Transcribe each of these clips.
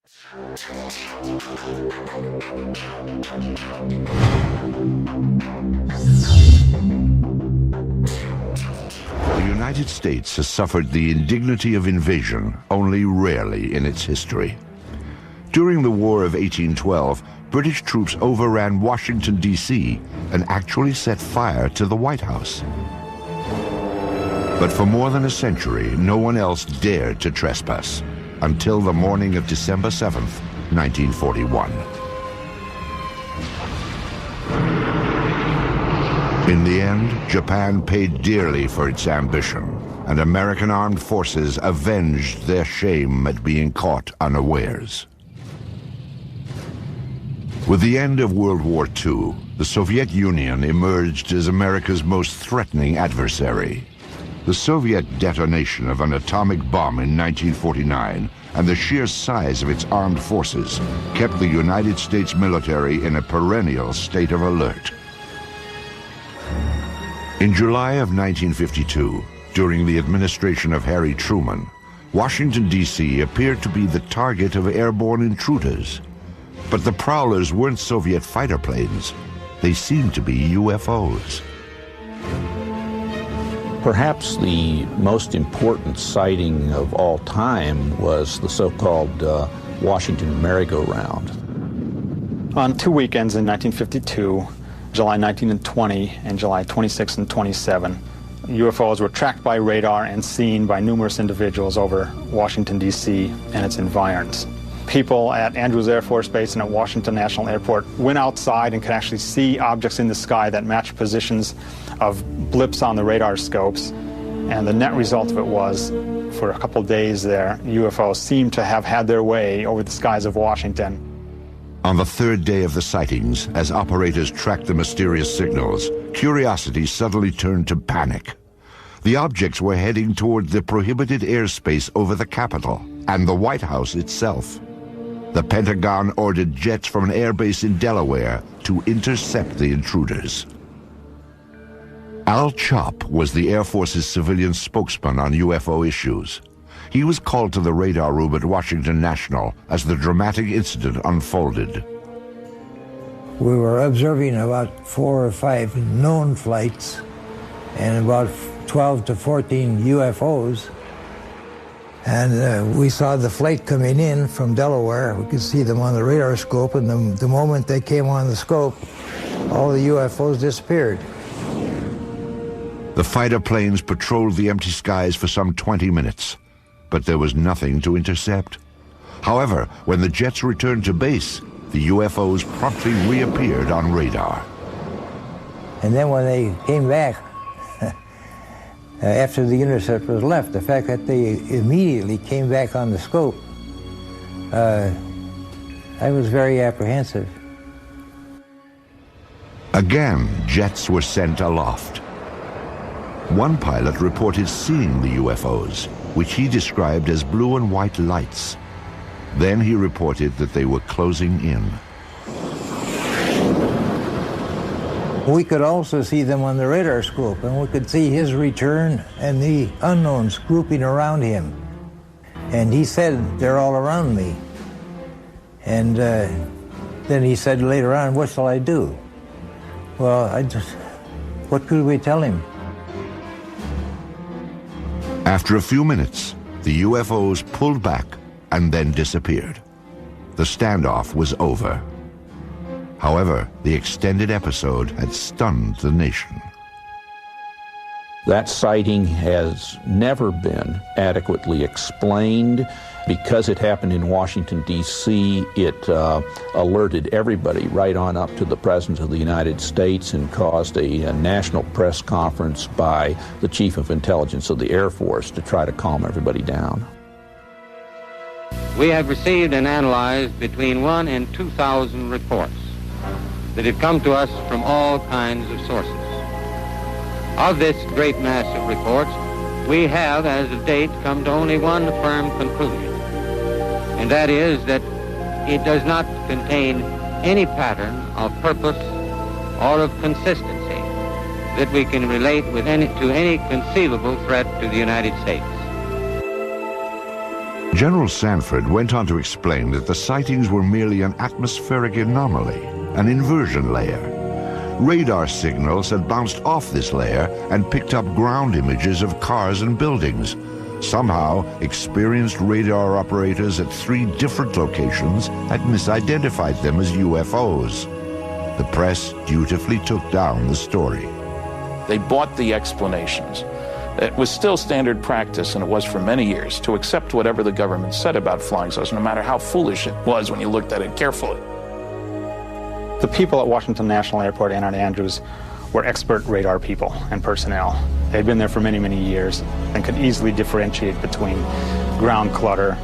The United States has suffered the indignity of invasion only rarely in its history. During the War of 1812, British troops overran Washington, D.C. and actually set fire to the White House. But for more than a century, no one else dared to trespass until the morning of December 7th, 1941. In the end, Japan paid dearly for its ambition, and American armed forces avenged their shame at being caught unawares. With the end of World War II, the Soviet Union emerged as America's most threatening adversary. The Soviet detonation of an atomic bomb in 1949 and the sheer size of its armed forces kept the United States military in a perennial state of alert. In July of 1952, during the administration of Harry Truman, Washington, D.C. appeared to be the target of airborne intruders. But the prowlers weren't Soviet fighter planes. They seemed to be UFOs. Perhaps the most important sighting of all time was the so-called Washington merry-go-round. On 2 weekends in 1952, July 19 and 20, and July 26 and 27, UFOs were tracked by radar and seen by numerous individuals over Washington, D.C. and its environs. People at Andrews Air Force Base and at Washington National Airport went outside and could actually see objects in the sky that matched positions of blips on the radar scopes. And the net result of it was, for a couple days there, UFOs seemed to have had their way over the skies of Washington. On the third day of the sightings, as operators tracked the mysterious signals, curiosity suddenly turned to panic. The objects were heading toward the prohibited airspace over the Capitol and the White House itself. The Pentagon ordered jets from an airbase in Delaware to intercept the intruders. Al Chop was the Air Force's civilian spokesman on UFO issues. He was called to the radar room at Washington National as the dramatic incident unfolded. We were observing about 4 or 5 known flights and about 12 to 14 UFOs. And we saw the flight coming in from Delaware. We could see them on the radar scope, and the moment they came on the scope, all the UFOs disappeared. The fighter planes patrolled the empty skies for some 20 minutes, but there was nothing to intercept. However, when the jets returned to base, the UFOs promptly reappeared on radar. And then when they came back, after the interceptors left, the fact that they immediately came back on the scope, I was very apprehensive. Again, jets were sent aloft. One pilot reported seeing the UFOs, which he described as blue and white lights. Then he reported that they were closing in. We could also see them on the radar scope, and we could see his return and the unknowns grouping around him. And he said, "They're all around me." And then he said later on, "What shall I do?" Well, what could we tell him? After a few minutes, the UFOs pulled back and then disappeared. The standoff was over. However, the extended episode had stunned the nation. That sighting has never been adequately explained. Because it happened in Washington, D.C., it alerted everybody right on up to the President of the United States and caused a national press conference by the Chief of Intelligence of the Air Force to try to calm everybody down. We have received and analyzed between 1 and 2,000 reports that have come to us from all kinds of sources. Of this great mass of reports, we have, as of date, come to only one firm conclusion, and that is that it does not contain any pattern of purpose or of consistency that we can relate to any conceivable threat to the United States. General Sanford went on to explain that the sightings were merely an atmospheric anomaly, an inversion layer. Radar signals had bounced off this layer and picked up ground images of cars and buildings. Somehow, experienced radar operators at 3 different locations had misidentified them as UFOs. The press dutifully took down the story. They bought the explanations. It was still standard practice, and it was for many years, to accept whatever the government said about flying saucers, no matter how foolish it was when you looked at it carefully. The people at Washington National Airport and at Andrews were expert radar people and personnel. They'd been there for many, many years and could easily differentiate between ground clutter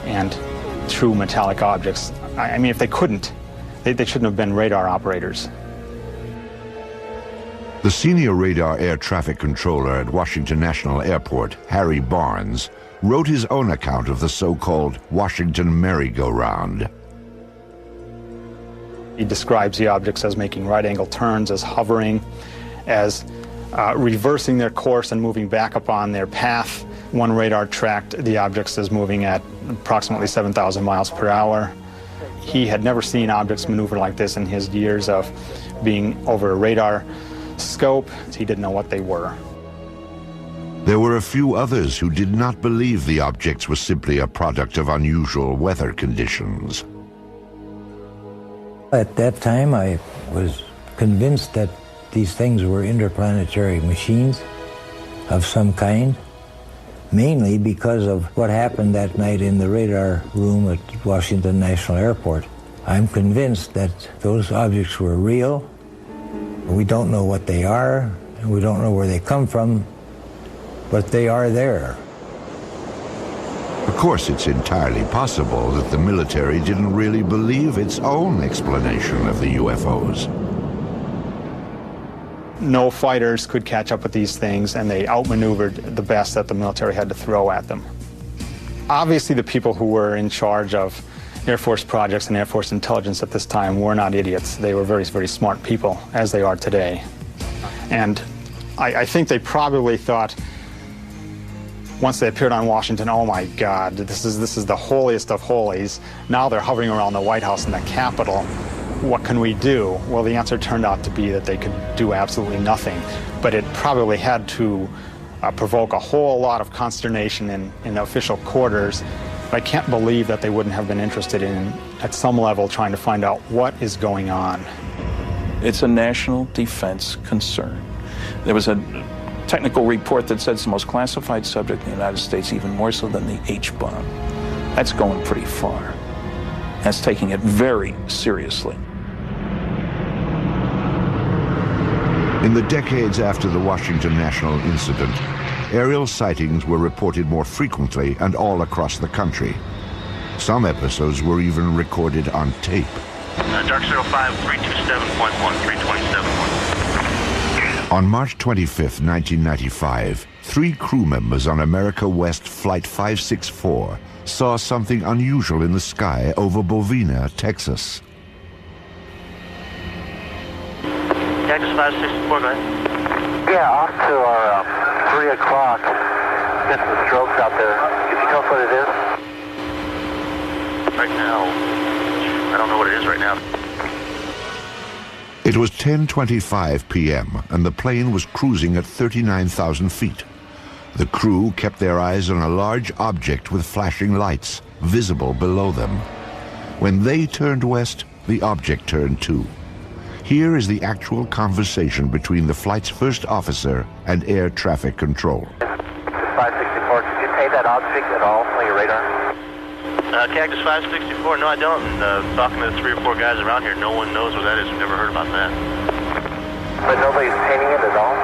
and true metallic objects. I mean, if they couldn't, they shouldn't have been radar operators. The senior radar air traffic controller at Washington National Airport, Harry Barnes, wrote his own account of the so-called Washington merry-go-round. He describes the objects as making right-angle turns, as hovering, as reversing their course and moving back upon their path. One radar tracked the objects as moving at approximately 7,000 miles per hour. He had never seen objects maneuver like this in his years of being over a radar scope. He didn't know what they were. There were a few others who did not believe the objects were simply a product of unusual weather conditions. At that time, I was convinced that these things were interplanetary machines of some kind, mainly because of what happened that night in the radar room at Washington National Airport. I'm convinced that those objects were real. We don't know what they are, and we don't know where they come from, but they are there. Of course, it's entirely possible that the military didn't really believe its own explanation of the UFOs. No fighters could catch up with these things, and they outmaneuvered the best that the military had to throw at them. Obviously, the people who were in charge of Air Force projects and Air Force intelligence at this time were not idiots. They were very, very smart people, as they are today. And I think they probably thought, once they appeared on Washington, oh my God, this is the holiest of holies. Now they're hovering around the White House and the Capitol. What can we do? Well, the answer turned out to be that they could do absolutely nothing. But it probably had to provoke a whole lot of consternation in official quarters. I can't believe that they wouldn't have been interested in, at some level, trying to find out what is going on. It's a national defense concern. There was a technical report that said it's the most classified subject in the United States, even more so than the H-bomb. That's going pretty far. That's taking it very seriously. In the decades after the Washington National incident, aerial sightings were reported more frequently and all across the country. Some episodes were even recorded on tape. Dark 05, 327.1, 327.1. On March 25, 1995, 3 crew members on America West Flight 564 saw something unusual in the sky over Bovina, Texas. Texas 564, go ahead. Yeah, off to our 3 o'clock. Get some strokes out there. Can you tell us what it is? Right now, I don't know what it is right now. It was 10:25 p.m. and the plane was cruising at 39,000 feet. The crew kept their eyes on a large object with flashing lights, visible below them. When they turned west, the object turned too. Here is the actual conversation between the flight's first officer and air traffic control. 564, did you pay that object at all on your radar? Cactus 564, no I don't. And talking to the 3 or 4 guys around here, no one knows what that is. We've never heard about that. But nobody's painting it at all?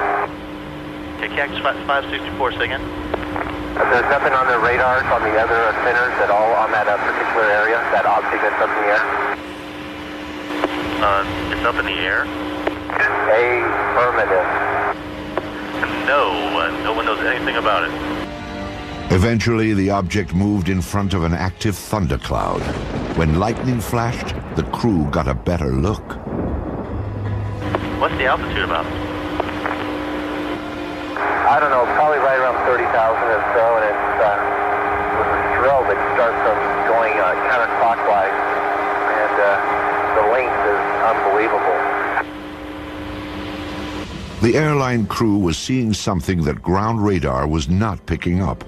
Okay, Cactus 564, say again? There's nothing on the radars on the other centers at all on that particular area, that object that's up in the air? It's up in the air? Affirmative. No, no one knows anything about it. Eventually, the object moved in front of an active thundercloud. When lightning flashed, the crew got a better look. What's the altitude about? I don't know, probably right around 30,000 or so, and it was a thrill that start them going counterclockwise, and the length is unbelievable. The airline crew was seeing something that ground radar was not picking up.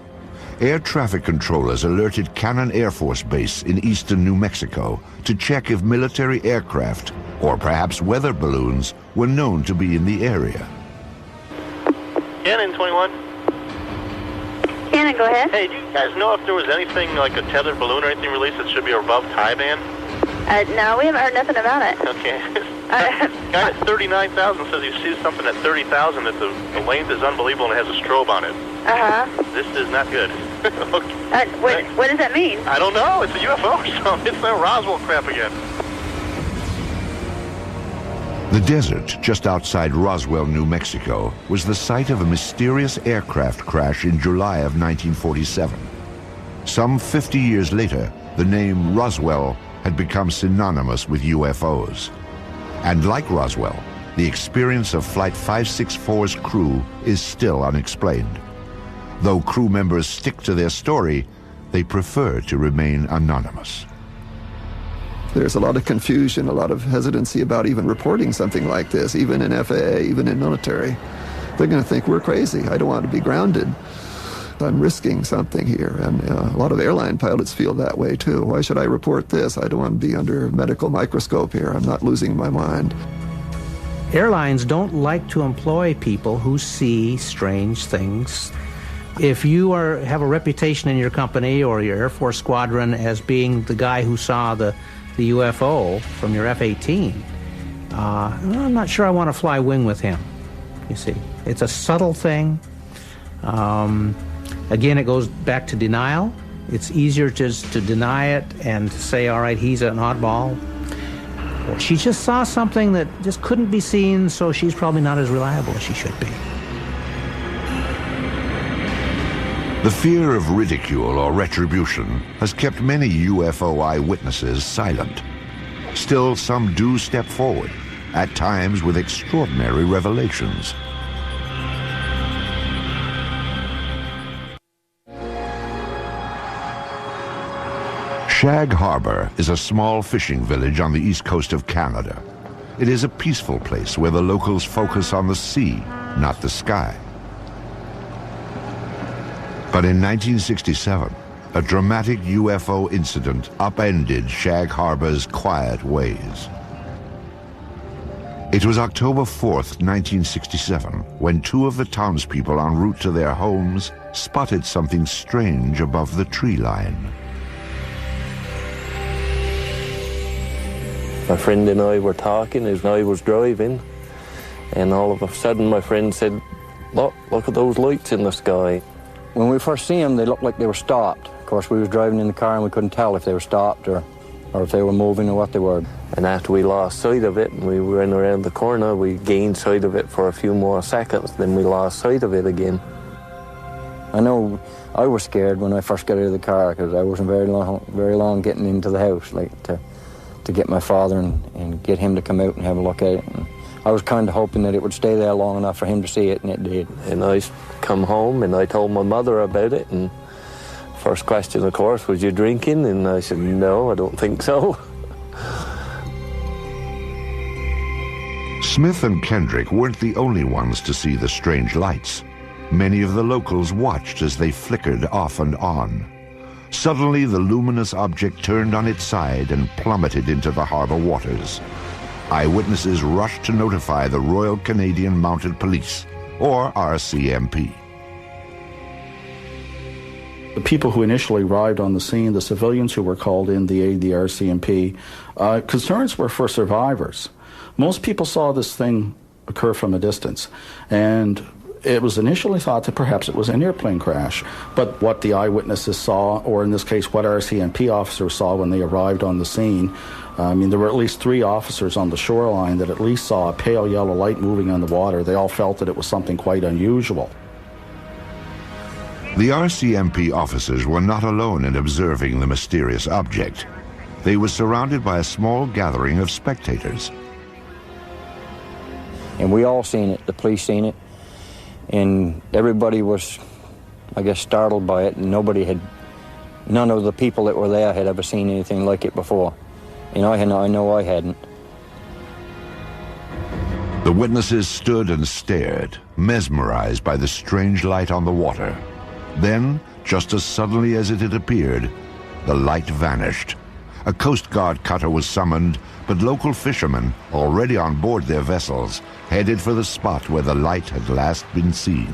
Air traffic controllers alerted Cannon Air Force Base in eastern New Mexico to check if military aircraft, or perhaps weather balloons, were known to be in the area. Cannon 21. Cannon, go ahead. Hey, do you guys know if there was anything like a tethered balloon or anything released that should be above tie band? No, we haven't heard nothing about it. Okay. Guy at 39,000 says he sees something at 30,000 that the length is unbelievable and it has a strobe on it. Uh-huh. This is not good. Okay. What does that mean? I don't know. It's a UFO or something. It's that Roswell crap again. The desert just outside Roswell, New Mexico, was the site of a mysterious aircraft crash in July of 1947. Some 50 years later, the name Roswell had become synonymous with UFOs. And like Roswell, the experience of Flight 564's crew is still unexplained. Though crew members stick to their story, they prefer to remain anonymous. There's a lot of confusion, a lot of hesitancy about even reporting something like this, even in FAA, even in military. They're going to think we're crazy. I don't want to be grounded. I'm risking something here, and a lot of airline pilots feel that way too. Why should I report this? I don't want to be under a medical microscope here. I'm not losing my mind. Airlines don't like to employ people who see strange things. If you have a reputation in your company or your Air Force squadron as being the guy who saw the UFO from your F-18, I'm not sure I want to fly wing with him, you see. It's a subtle thing. Again, it goes back to denial. It's easier just to deny it and to say, all right, he's an oddball. Or she just saw something that just couldn't be seen, so she's probably not as reliable as she should be. The fear of ridicule or retribution has kept many UFO eyewitnesses silent. Still, some do step forward, at times with extraordinary revelations. Shag Harbor is a small fishing village on the east coast of Canada. It is a peaceful place where the locals focus on the sea, not the sky. But in 1967, a dramatic UFO incident upended Shag Harbor's quiet ways. It was October 4th, 1967, when two of the townspeople en route to their homes spotted something strange above the tree line. My friend and I were talking as I was driving, and all of a sudden my friend said, look at those lights in the sky. When we first seen them, they looked like they were stopped. Of course, we was driving in the car and we couldn't tell if they were stopped or if they were moving or what they were. And after we lost sight of it and we went around the corner, we gained sight of it for a few more seconds, then we lost sight of it again. I know I was scared when I first got out of the car because I wasn't very long getting into the house, like to get my father and get him to come out and have a look at it. And I was kind of hoping that it would stay there long enough for him to see it, and it did. And I come home and I told my mother about it, and first question, of course, was you drinking? And I said, no, I don't think so. Smith and Kendrick weren't the only ones to see the strange lights. Many of the locals watched as they flickered off and on. Suddenly, the luminous object turned on its side and plummeted into the harbor waters. Eyewitnesses rushed to notify the Royal Canadian Mounted Police, or RCMP. The people who initially arrived on the scene, the civilians who were called in to aid the RCMP, concerns were for survivors. Most people saw this thing occur from a distance, and it was initially thought that perhaps it was an airplane crash, but what the eyewitnesses saw, or in this case what RCMP officers saw when they arrived on the scene, there were at least 3 officers on the shoreline that at least saw a pale yellow light moving on the water. They all felt that it was something quite unusual. The RCMP officers were not alone in observing the mysterious object. They were surrounded by a small gathering of spectators. And we all seen it, the police seen it, and everybody was, I guess, startled by it, and nobody had None of the people that were there had ever seen anything like it before. And I know I hadn't. The witnesses stood and stared, mesmerized by the strange light on the water. Then, just as suddenly as it had appeared, the light vanished. A Coast Guard cutter was summoned, but local fishermen, already on board their vessels, headed for the spot where the light had last been seen.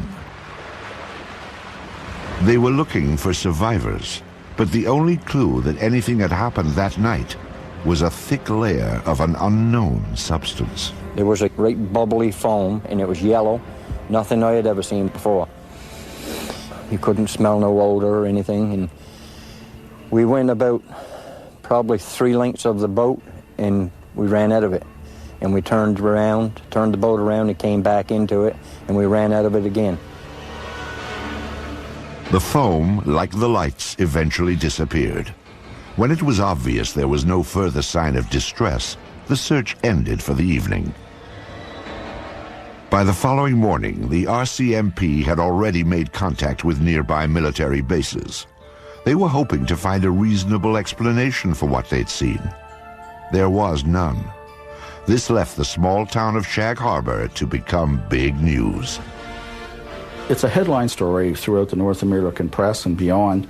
They were looking for survivors, but the only clue that anything had happened that night was a thick layer of an unknown substance. There was a great bubbly foam, and it was yellow. Nothing I had ever seen before. You couldn't smell no odor or anything. And we went about probably 3 lengths of the boat, and we ran out of it. And we turned the boat around, and came back into it, and we ran out of it again. The foam, like the lights, eventually disappeared. When it was obvious there was no further sign of distress, the search ended for the evening. By the following morning, the RCMP had already made contact with nearby military bases. They were hoping to find a reasonable explanation for what they'd seen. There was none. This left the small town of Shag Harbor to become big news. It's a headline story throughout the North American press and beyond.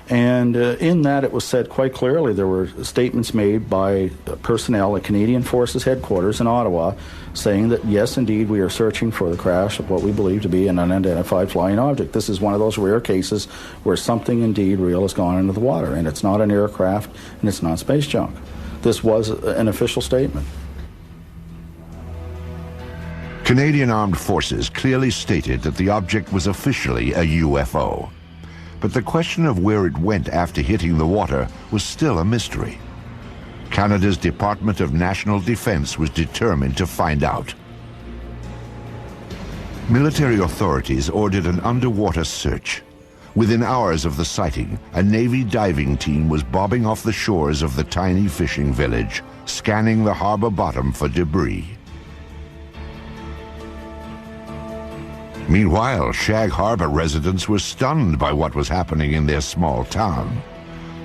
And in that, it was said quite clearly, there were statements made by personnel at Canadian Forces headquarters in Ottawa saying that, yes, indeed, we are searching for the crash of what we believe to be an unidentified flying object. This is one of those rare cases where something indeed real has gone into the water, and it's not an aircraft, and it's not space junk. This was an official statement. Canadian Armed Forces clearly stated that the object was officially a UFO. But the question of where it went after hitting the water was still a mystery. Canada's Department of National Defence was determined to find out. Military authorities ordered an underwater search. Within hours of the sighting, a Navy diving team was bobbing off the shores of the tiny fishing village, scanning the harbor bottom for debris. Meanwhile, Shag Harbor residents were stunned by what was happening in their small town.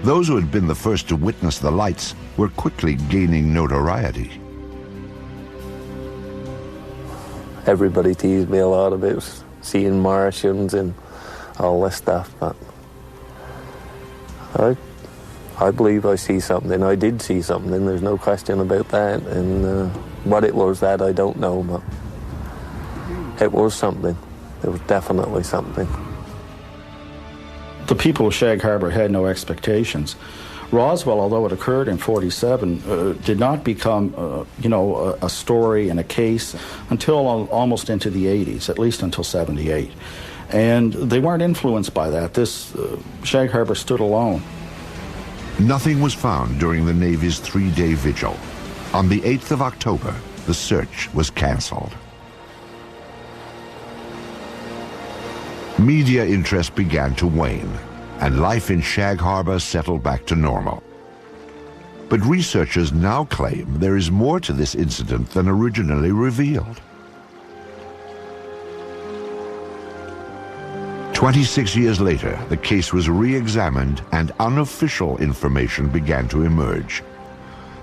Those who had been the first to witness the lights were quickly gaining notoriety. Everybody teased me a lot about seeing Martians and all this stuff, but I believe I see something. I did see something, there's no question about that. And what it was, that I don't know, but it was something. It was definitely something. The people of Shag Harbor had no expectations. Roswell, although it occurred in '47, did not become, a story and a case until almost into the '80s, at least until '78. And they weren't influenced by that. Shag Harbor stood alone. Nothing was found during the Navy's 3-day vigil. On the 8th of October, the search was canceled. Media interest began to wane, and life in Shag Harbor settled back to normal. But researchers now claim there is more to this incident than originally revealed. 26 years later, the case was re-examined and unofficial information began to emerge.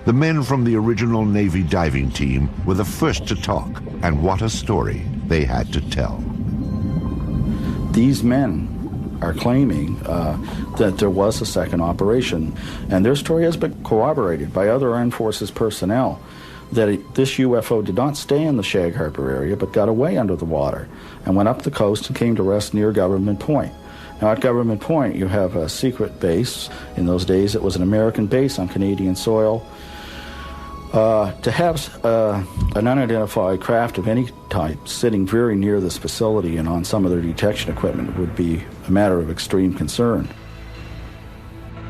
The men from the original Navy diving team were the first to talk, and what a story they had to tell. These men are claiming that there was a second operation, and their story has been corroborated by other Armed Forces personnel, that this UFO did not stay in the Shag Harbor area, but got away under the water and went up the coast and came to rest near Government Point. Now, at Government Point, you have a secret base. In those days, it was an American base on Canadian soil. To have an unidentified craft of any type sitting very near this facility and on some of their detection equipment would be a matter of extreme concern.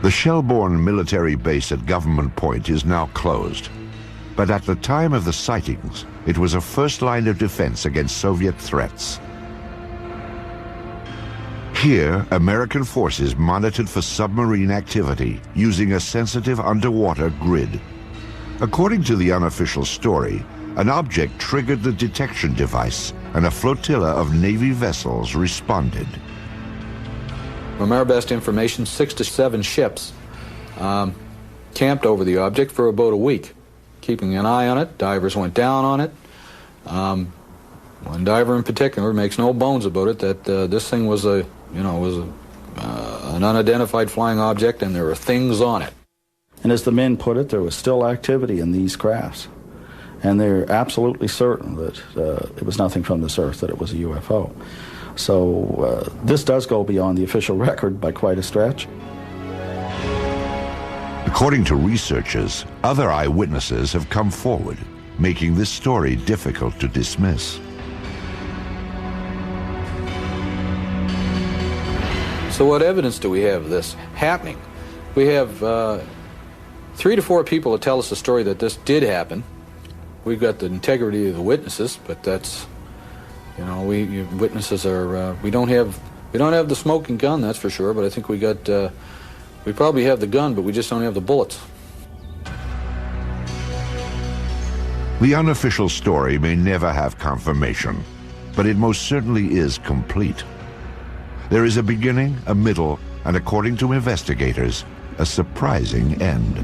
The Shelbourne military base at Government Point is now closed. But at the time of the sightings, it was a first line of defense against Soviet threats. Here, American forces monitored for submarine activity using a sensitive underwater grid. According to the unofficial story, an object triggered the detection device and a flotilla of Navy vessels responded. From our best information, 6 to 7 ships camped over the object for about a week, keeping an eye on it. Divers went down on it. One diver in particular makes no bones about it that this thing was an unidentified flying object, and there were things on it. And as the men put it, there was still activity in these crafts. And they're absolutely certain that it was nothing from this earth, that it was a UFO. So this does go beyond the official record by quite a stretch. According to researchers, other eyewitnesses have come forward, making this story difficult to dismiss. So what evidence do we have of this happening? We have 3 to 4 people that tell us the story that this did happen. We've got the integrity of the witnesses, but that's, witnesses are, we don't have the smoking gun, that's for sure, but I think we probably have the gun, but we just don't have the bullets. The unofficial story may never have confirmation, but it most certainly is complete. There is a beginning, a middle, and according to investigators, a surprising end.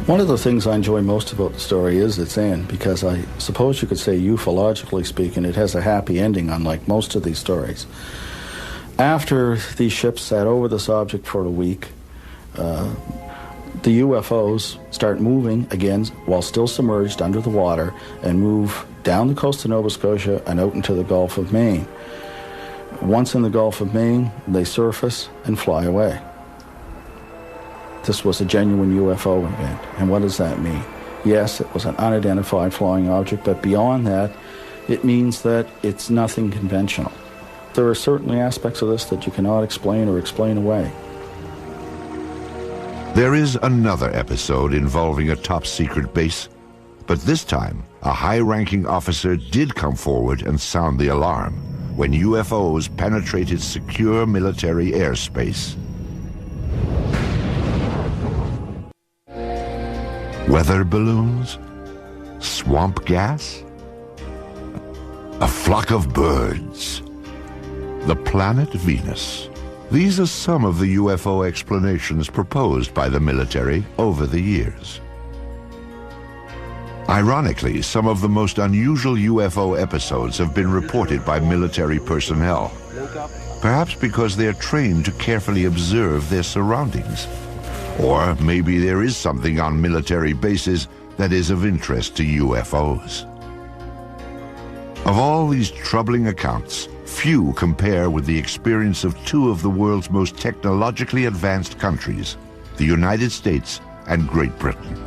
One of the things I enjoy most about the story is its end, because I suppose you could say, ufologically speaking, it has a happy ending, unlike most of these stories. After these ships sat over this object for a week, the UFOs start moving again while still submerged under the water and move down the coast of Nova Scotia and out into the Gulf of Maine. Once in the Gulf of Maine, they surface and fly away. This was a genuine UFO event. And what does that mean? Yes, it was an unidentified flying object, but beyond that, it means that it's nothing conventional. There are certainly aspects of this that you cannot explain or explain away. There is another episode involving a top-secret base, but this time, a high-ranking officer did come forward and sound the alarm when UFOs penetrated secure military airspace. Weather balloons? Swamp gas? A flock of birds? The planet Venus? These are some of the UFO explanations proposed by the military over the years. Ironically, some of the most unusual UFO episodes have been reported by military personnel, perhaps because they are trained to carefully observe their surroundings. Or maybe there is something on military bases that is of interest to UFOs. Of all these troubling accounts, few compare with the experience of 2 of the world's most technologically advanced countries, the United States and Great Britain.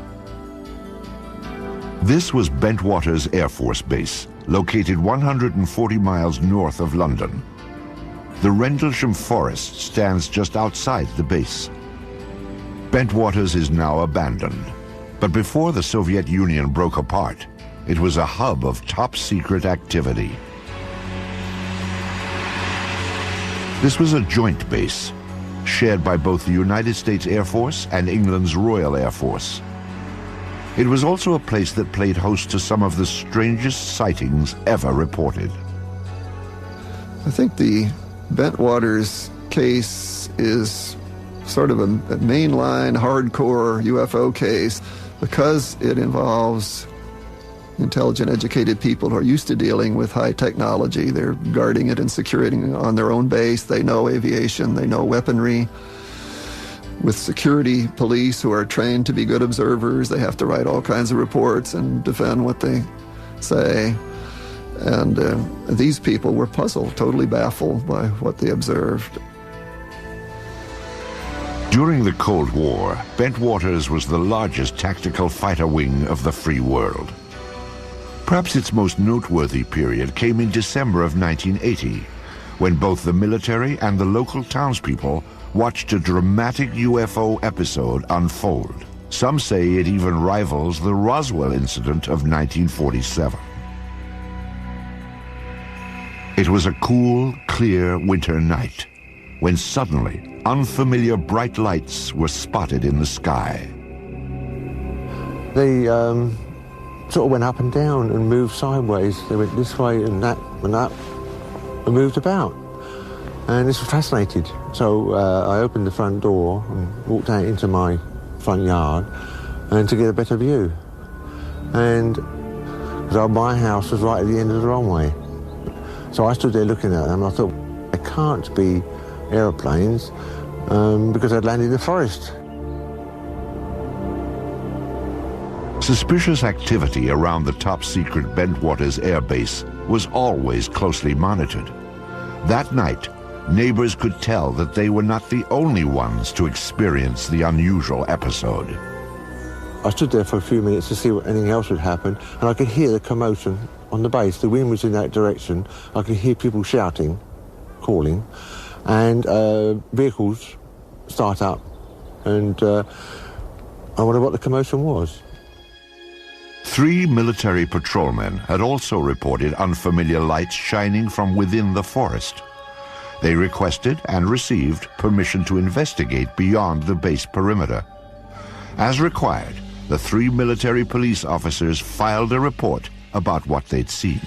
This was Bentwaters Air Force Base, located 140 miles north of London. The Rendlesham Forest stands just outside the base. Bentwaters is now abandoned, but before the Soviet Union broke apart, it was a hub of top-secret activity. This was a joint base, shared by both the United States Air Force and England's Royal Air Force. It was also a place that played host to some of the strangest sightings ever reported. I think the Bentwaters case is sort of a mainline, hardcore UFO case because it involves intelligent, educated people who are used to dealing with high technology. They're guarding it and securing it on their own base. They know aviation, they know weaponry. With security police who are trained to be good observers, they have to write all kinds of reports and defend what they say. And these people were puzzled, totally baffled by what they observed. During the Cold War, Bentwaters was the largest tactical fighter wing of the free world. Perhaps its most noteworthy period came in December of 1980, when both the military and the local townspeople watched a dramatic UFO episode unfold. Some say it even rivals the Roswell incident of 1947. It was a cool, clear winter night when suddenly unfamiliar bright lights were spotted in the sky. They sort of went up and down and moved sideways. They went this way and that, and moved about. and this was fascinated. So I opened the front door and walked out into my front yard and to get a better view. And my house was right at the end of the runway. So I stood there looking at them and I thought, it can't be aeroplanes because I'd landed in the forest. Suspicious activity around the top-secret Bentwaters Air Base was always closely monitored. That night, neighbors could tell that they were not the only ones to experience the unusual episode. I stood there for a few minutes to see what anything else would happen, and I could hear the commotion on the base. The wind was in that direction. I could hear people shouting, calling, and vehicles start up, and I wondered what the commotion was. 3 military patrolmen had also reported unfamiliar lights shining from within the forest. They requested and received permission to investigate beyond the base perimeter. As required, the 3 military police officers filed a report about what they'd seen.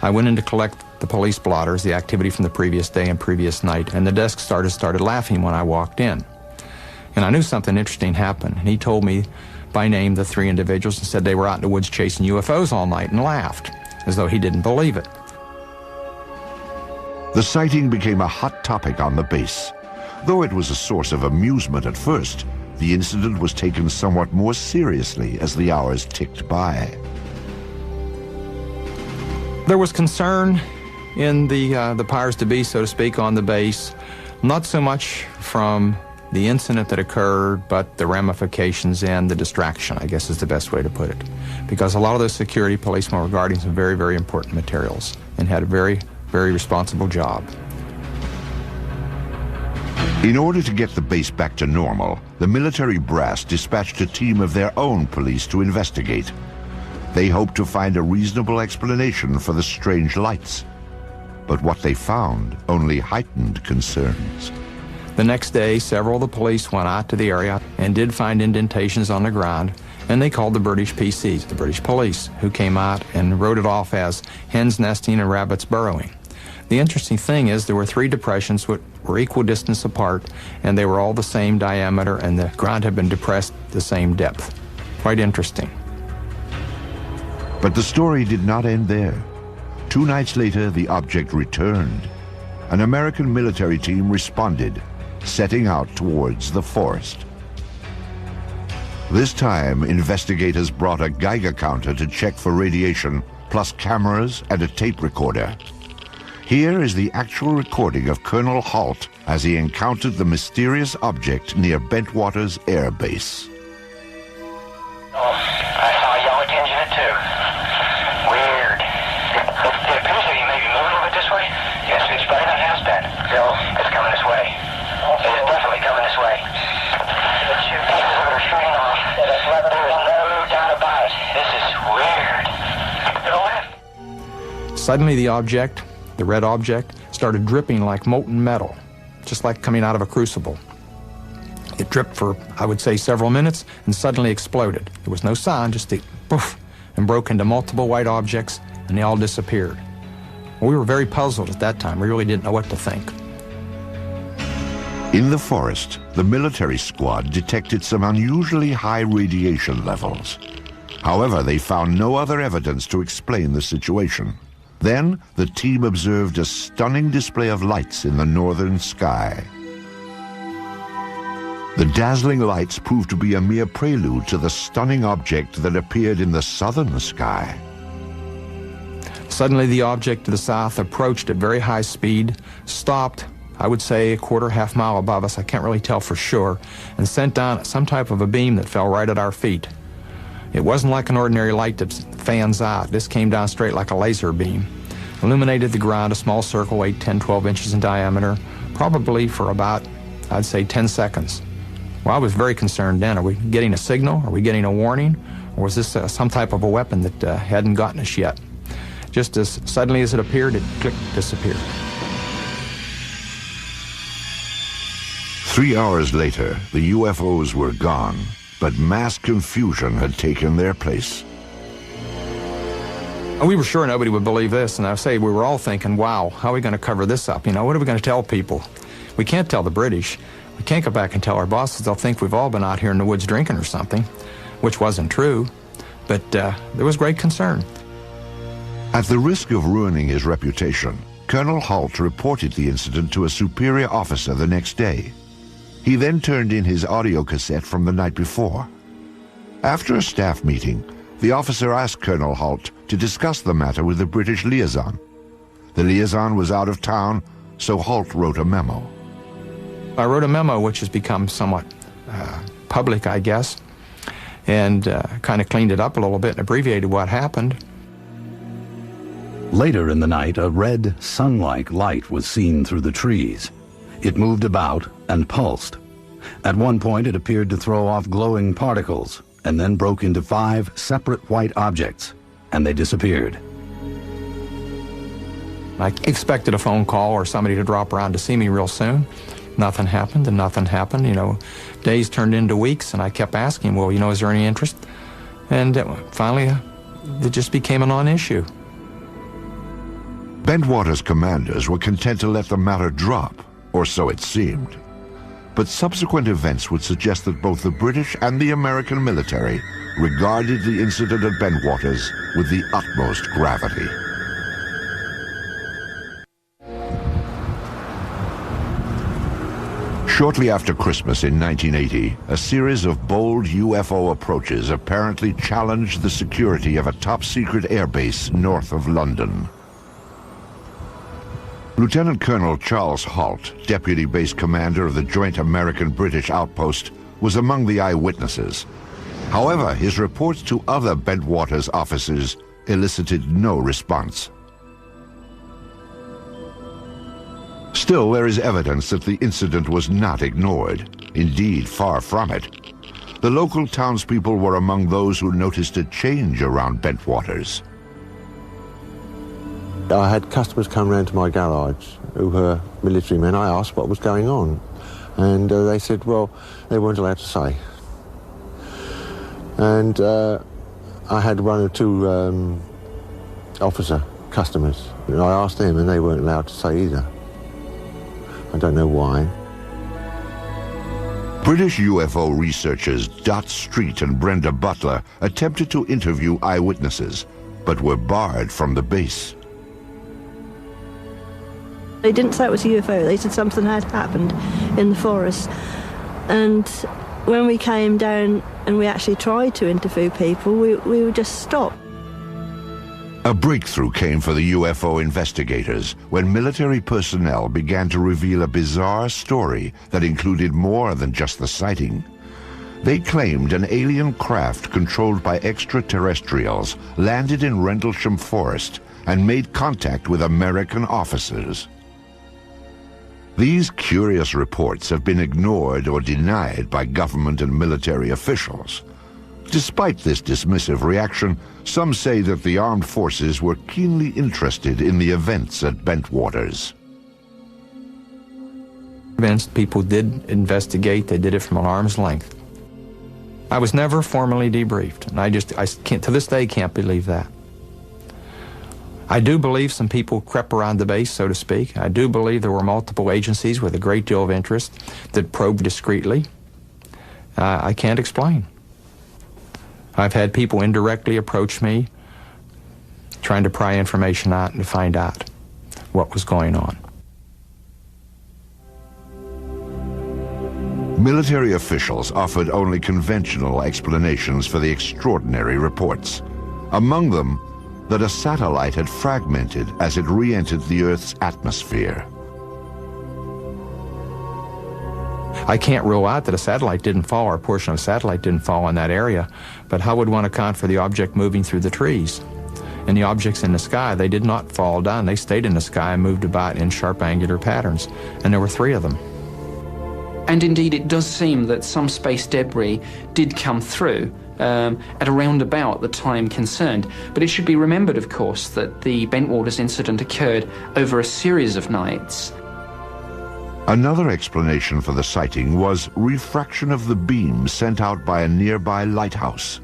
I went in to collect the police blotters, the activity from the previous day and previous night, and the desk sergeant started laughing when I walked in. And I knew something interesting happened, and he told me by name the 3 individuals and said they were out in the woods chasing UFOs all night, and laughed, as though he didn't believe it. The sighting became a hot topic on the base. Though it was a source of amusement at first, the incident was taken somewhat more seriously as the hours ticked by. There was concern in the powers to be, so to speak, on the base, not so much from the incident that occurred, but the ramifications and the distraction, I guess is the best way to put it. Because a lot of those security policemen were guarding some very, very important materials and had a very, very responsible job. In order to get the base back to normal, the military brass dispatched a team of their own police to investigate. They hoped to find a reasonable explanation for the strange lights. But what they found only heightened concerns. The next day, several of the police went out to the area and did find indentations on the ground, and they called the British PCs, the British police, who came out and wrote it off as hens nesting and rabbits burrowing. The interesting thing is there were 3 depressions which were equal distance apart, and they were all the same diameter, and the ground had been depressed the same depth. Quite interesting. But the story did not end there. 2 nights later, the object returned. An American military team responded, setting out towards the forest. This time, investigators brought a Geiger counter to check for radiation, plus cameras and a tape recorder. Here is the actual recording of Colonel Halt as he encountered the mysterious object near Bentwaters Air Base. Oh, I saw a yellow tinge in it too. Weird. It appears to be maybe moving a little bit this way. Yes, it's better than it has been. So, it's coming this way. It is definitely coming this way. The 2 pieces of it are shooting off. There is no doubt about it. This is weird. Go ahead. Suddenly the object, the red object, started dripping like molten metal, just like coming out of a crucible. It dripped for, I would say, several minutes and suddenly exploded. There was no sound, just a poof, and broke into multiple white objects, and they all disappeared. We were very puzzled at that time. We really didn't know what to think. In the forest, the military squad detected some unusually high radiation levels. However, they found no other evidence to explain the situation. Then, the team observed a stunning display of lights in the northern sky. The dazzling lights proved to be a mere prelude to the stunning object that appeared in the southern sky. Suddenly, the object to the south approached at very high speed, stopped, I would say a quarter, half mile above us, I can't really tell for sure, and sent down some type of a beam that fell right at our feet. It wasn't like an ordinary light that fans out. This came down straight like a laser beam. Illuminated the ground, a small circle, 8, 10, 12 inches in diameter, probably for about, I'd say, 10 seconds. Well, I was very concerned then. Are we getting a signal? Are we getting a warning? Or was this some type of a weapon that hadn't gotten us yet? Just as suddenly as it appeared, it clicked, disappeared. 3 hours later, the UFOs were gone, but mass confusion had taken their place. We were sure nobody would believe this, and I say we were all thinking, wow, how are we going to cover this up? You know, what are we going to tell people? We can't tell the British. We can't go back and tell our bosses. They'll think we've all been out here in the woods drinking or something, which wasn't true. But there was great concern. At the risk of ruining his reputation, Colonel Halt reported the incident to a superior officer the next day. He then turned in his audio cassette from the night before. After a staff meeting, the officer asked Colonel Halt to discuss the matter with the British liaison. The liaison was out of town, so Halt wrote a memo. I wrote a memo which has become somewhat public, I guess, and kind of cleaned it up a little bit and abbreviated what happened. Later in the night, a red, sun-like light was seen through the trees. It moved about and pulsed. At one point, it appeared to throw off glowing particles, and then broke into 5 separate white objects, and they disappeared. I expected a phone call or somebody to drop around to see me real soon. Nothing happened, and nothing happened. You know, days turned into weeks, and I kept asking, well, you know, is there any interest? And finally, it just became a non-issue. Bentwater's commanders were content to let the matter drop, or so it seemed. But subsequent events would suggest that both the British and the American military regarded the incident at Bentwaters with the utmost gravity. Shortly after Christmas in 1980, a series of bold UFO approaches apparently challenged the security of a top-secret airbase north of London. Lieutenant Colonel Charles Halt, Deputy Base Commander of the Joint American-British Outpost, was among the eyewitnesses. However, his reports to other Bentwaters officers elicited no response. Still, there is evidence that the incident was not ignored. Indeed, far from it. The local townspeople were among those who noticed a change around Bentwaters. I had customers come round to my garage who were military men. I asked what was going on, and they said, well, they weren't allowed to say. And I had 1 or 2 officer customers, and I asked them, and they weren't allowed to say either. I don't know why. British UFO researchers Dot Street and Brenda Butler attempted to interview eyewitnesses, but were barred from the base. They didn't say it was a UFO, they said something had happened in the forest. And when we came down and we actually tried to interview people, we were just stopped. A breakthrough came for the UFO investigators when military personnel began to reveal a bizarre story that included more than just the sighting. They claimed an alien craft controlled by extraterrestrials landed in Rendlesham Forest and made contact with American officers. These curious reports have been ignored or denied by government and military officials. Despite this dismissive reaction, some say that the armed forces were keenly interested in the events at Bentwaters. People did investigate. They did it from an arm's length. I was never formally debriefed, and I can't, to this day, can't believe that. I do believe some people crept around the base, so to speak. I do believe there were multiple agencies with a great deal of interest that probed discreetly. I can't explain. I've had people indirectly approach me trying to pry information out and to find out what was going on. Military officials offered only conventional explanations for the extraordinary reports. Among them, that a satellite had fragmented as it re-entered the Earth's atmosphere. I can't rule out that a satellite didn't fall, or a portion of a satellite didn't fall in that area, but how would one account for the object moving through the trees? And the objects in the sky, they did not fall down. They stayed in the sky and moved about in sharp angular patterns, and there were 3 of them. And indeed, it does seem that some space debris did come through at around about the time concerned. But it should be remembered, of course, that the Bentwaters incident occurred over a series of nights. Another explanation for the sighting was refraction of the beam sent out by a nearby lighthouse.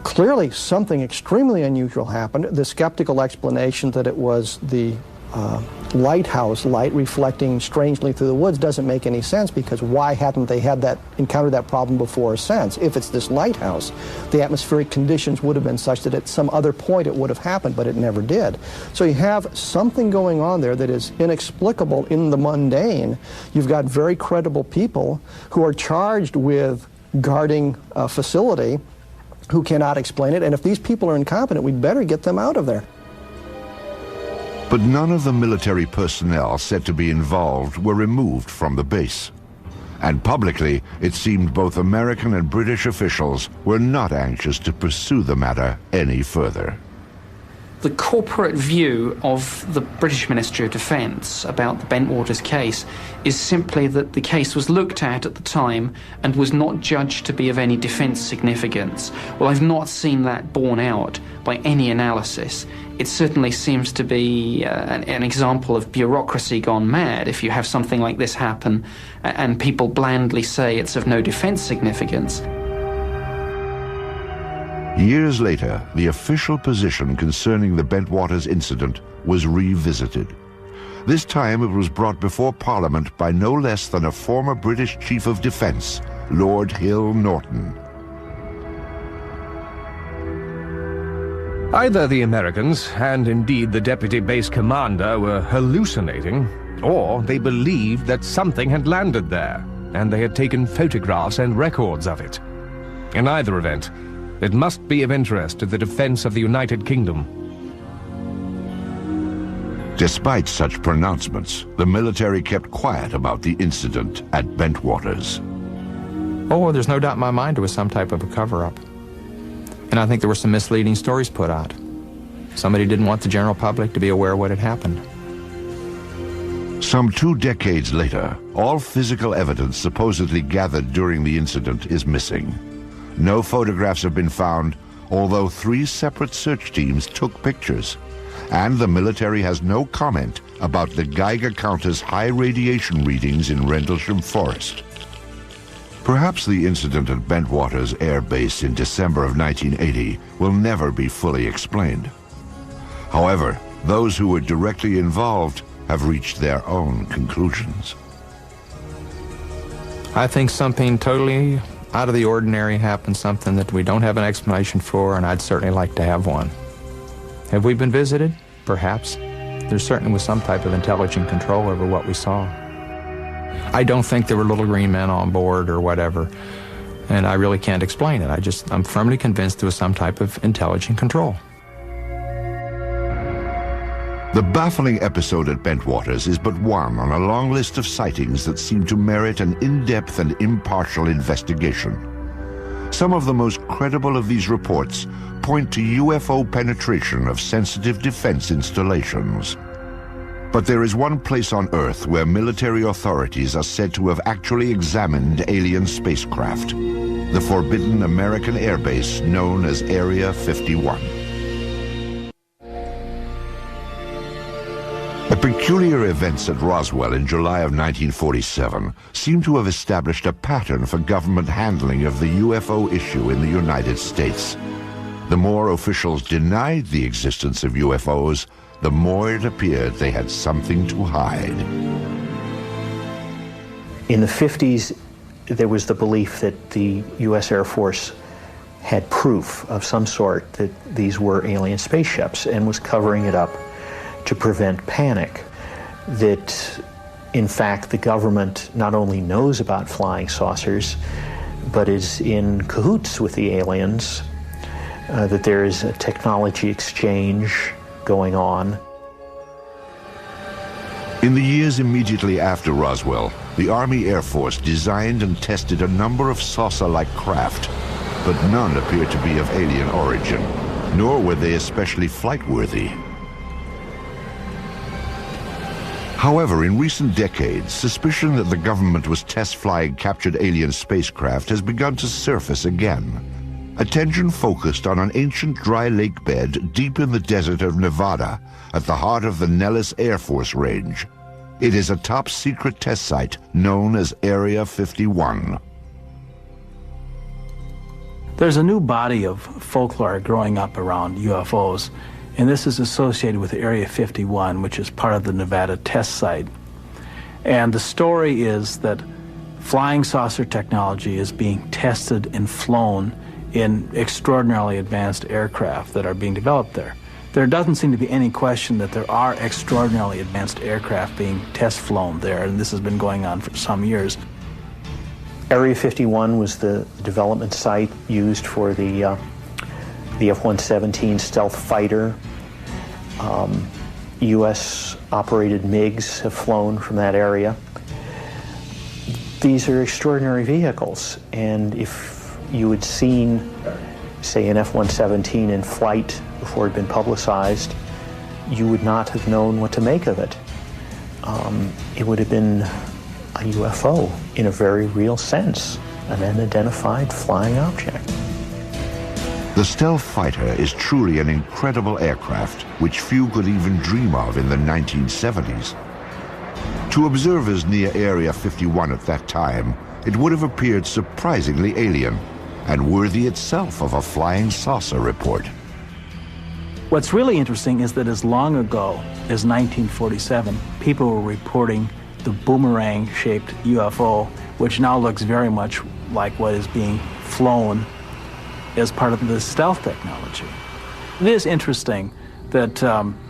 Clearly, something extremely unusual happened. The skeptical explanation that it was the lighthouse light reflecting strangely through the woods doesn't make any sense, because why hadn't they encountered that problem before or since? If it's this lighthouse, the atmospheric conditions would have been such that at some other point it would have happened, but it never did. So you have something going on there that is inexplicable in the mundane. You've got very credible people who are charged with guarding a facility who cannot explain it, and if these people are incompetent, we'd better get them out of there. But none of the military personnel said to be involved were removed from the base. And publicly, it seemed both American and British officials were not anxious to pursue the matter any further. The corporate view of the British Ministry of Defence about the Bentwaters case is simply that the case was looked at the time and was not judged to be of any defence significance. Well, I've not seen that borne out by any analysis. It certainly seems to be an example of bureaucracy gone mad if you have something like this happen and people blandly say it's of no defence significance. Years later, the official position concerning the Bentwaters incident was revisited. This time it was brought before Parliament by no less than a former British Chief of Defence, Lord Hill Norton. Either the Americans, and indeed the deputy base commander, were hallucinating, or they believed that something had landed there, and they had taken photographs and records of it. In either event, it must be of interest to the defense of the United Kingdom. Despite such pronouncements, the military kept quiet about the incident at Bentwaters. Oh, there's no doubt in my mind it was some type of a cover-up. And I think there were some misleading stories put out. Somebody didn't want the general public to be aware of what had happened. Some 2 decades later, all physical evidence supposedly gathered during the incident is missing. No photographs have been found, although 3 separate search teams took pictures. And the military has no comment about the Geiger counter's high radiation readings in Rendlesham Forest. Perhaps the incident at Bentwaters Air Base in December of 1980 will never be fully explained. However, those who were directly involved have reached their own conclusions. I think something totally out of the ordinary happened, something that we don't have an explanation for, and I'd certainly like to have one. Have we been visited? Perhaps. There certainly was some type of intelligent control over what we saw. I don't think there were little green men on board or whatever, and I really can't explain it. I'm firmly convinced there was some type of intelligent control. The baffling episode at Bentwaters is but one on a long list of sightings that seem to merit an in-depth and impartial investigation. Some of the most credible of these reports point to UFO penetration of sensitive defense installations. But there is one place on Earth where military authorities are said to have actually examined alien spacecraft: the forbidden American airbase known as Area 51. The peculiar events at Roswell in July of 1947 seem to have established a pattern for government handling of the UFO issue in the United States. The more officials denied the existence of UFOs, the more it appeared they had something to hide. In the 50s, there was the belief that the U.S. Air Force had proof of some sort that these were alien spaceships and was covering it up to prevent panic. That, in fact, the government not only knows about flying saucers, but is in cahoots with the aliens, that there is a technology exchange going on. In the years immediately after Roswell, the Army Air Force designed and tested a number of saucer-like craft, but none appeared to be of alien origin, nor were they especially flight-worthy. However, in recent decades, suspicion that the government was test-flying captured alien spacecraft has begun to surface again. Attention focused on an ancient dry lake bed deep in the desert of Nevada, at the heart of the Nellis Air Force Range. It is a top-secret test site known as Area 51. There's a new body of folklore growing up around UFOs, and this is associated with Area 51, which is part of the Nevada test site. And the story is that flying saucer technology is being tested and flown in extraordinarily advanced aircraft that are being developed there. There doesn't seem to be any question that there are extraordinarily advanced aircraft being test flown there, and this has been going on for some years. Area 51 was the development site used for the F-117 stealth fighter. U.S.-operated MiGs have flown from that area. These are extraordinary vehicles, and if you had seen, say, an F-117 in flight before it had been publicized, you would not have known what to make of it. It would have been a UFO in a very real sense, an unidentified flying object. The stealth fighter is truly an incredible aircraft which few could even dream of in the 1970s. To observers near Area 51 at that time, it would have appeared surprisingly alien and worthy itself of a flying saucer report. What's really interesting is that as long ago as 1947, people were reporting the boomerang-shaped UFO, which now looks very much like what is being flown as part of the stealth technology. It is interesting that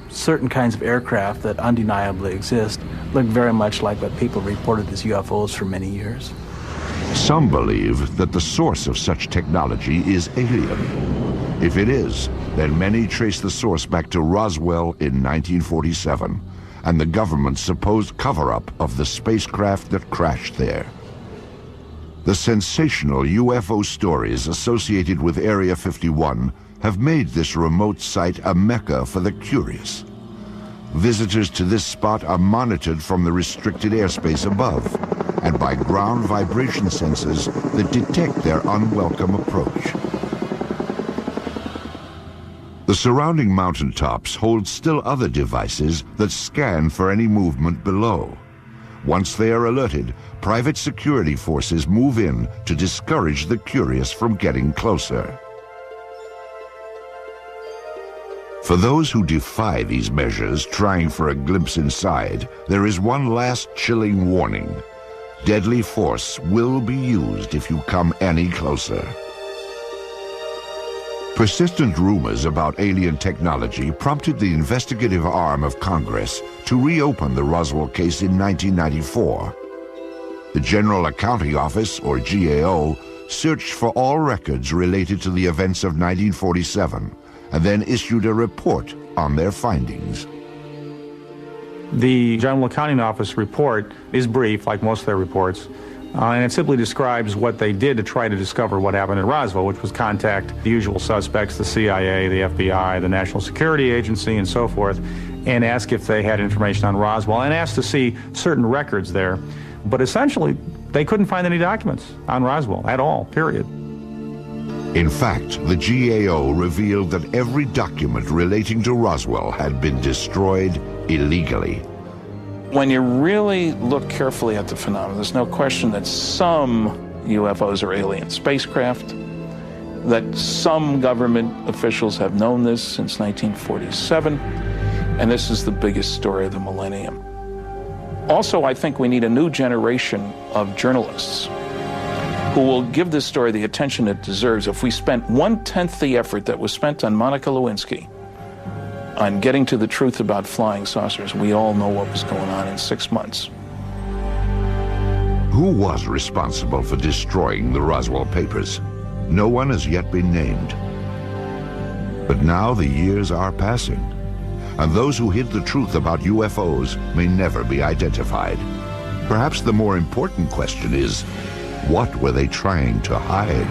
certain kinds of aircraft that undeniably exist look very much like what people reported as UFOs for many years. Some believe that the source of such technology is alien. If it is, then many trace the source back to Roswell in 1947 and the government's supposed cover-up of the spacecraft that crashed there. The sensational UFO stories associated with Area 51 have made this remote site a mecca for the curious. Visitors to this spot are monitored from the restricted airspace above and by ground vibration sensors that detect their unwelcome approach. The surrounding mountaintops hold still other devices that scan for any movement below. Once they are alerted, private security forces move in to discourage the curious from getting closer. For those who defy these measures, trying for a glimpse inside, there is one last chilling warning. Deadly force will be used if you come any closer. Persistent rumors about alien technology prompted the investigative arm of Congress to reopen the Roswell case in 1994. The General Accounting Office, or GAO, searched for all records related to the events of 1947 and then issued a report on their findings. The General Accounting Office report is brief, like most of their reports, and it simply describes what they did to try to discover what happened in Roswell, which was contact the usual suspects, the CIA, the FBI, the National Security Agency, and so forth, and ask if they had information on Roswell, and ask to see certain records there. But essentially, they couldn't find any documents on Roswell at all, period. In fact, the GAO revealed that every document relating to Roswell had been destroyed illegally. When you really look carefully at the phenomenon, there's no question that some UFOs are alien spacecraft, that some government officials have known this since 1947, and this is the biggest story of the millennium. Also, I think we need a new generation of journalists who will give this story the attention it deserves. If we spent 1/10 the effort that was spent on Monica Lewinsky on getting to the truth about flying saucers, we all know what was going on in 6 months. Who was responsible for destroying the Roswell papers? No one has yet been named. But now the years are passing, and those who hid the truth about UFOs may never be identified. Perhaps the more important question is, what were they trying to hide?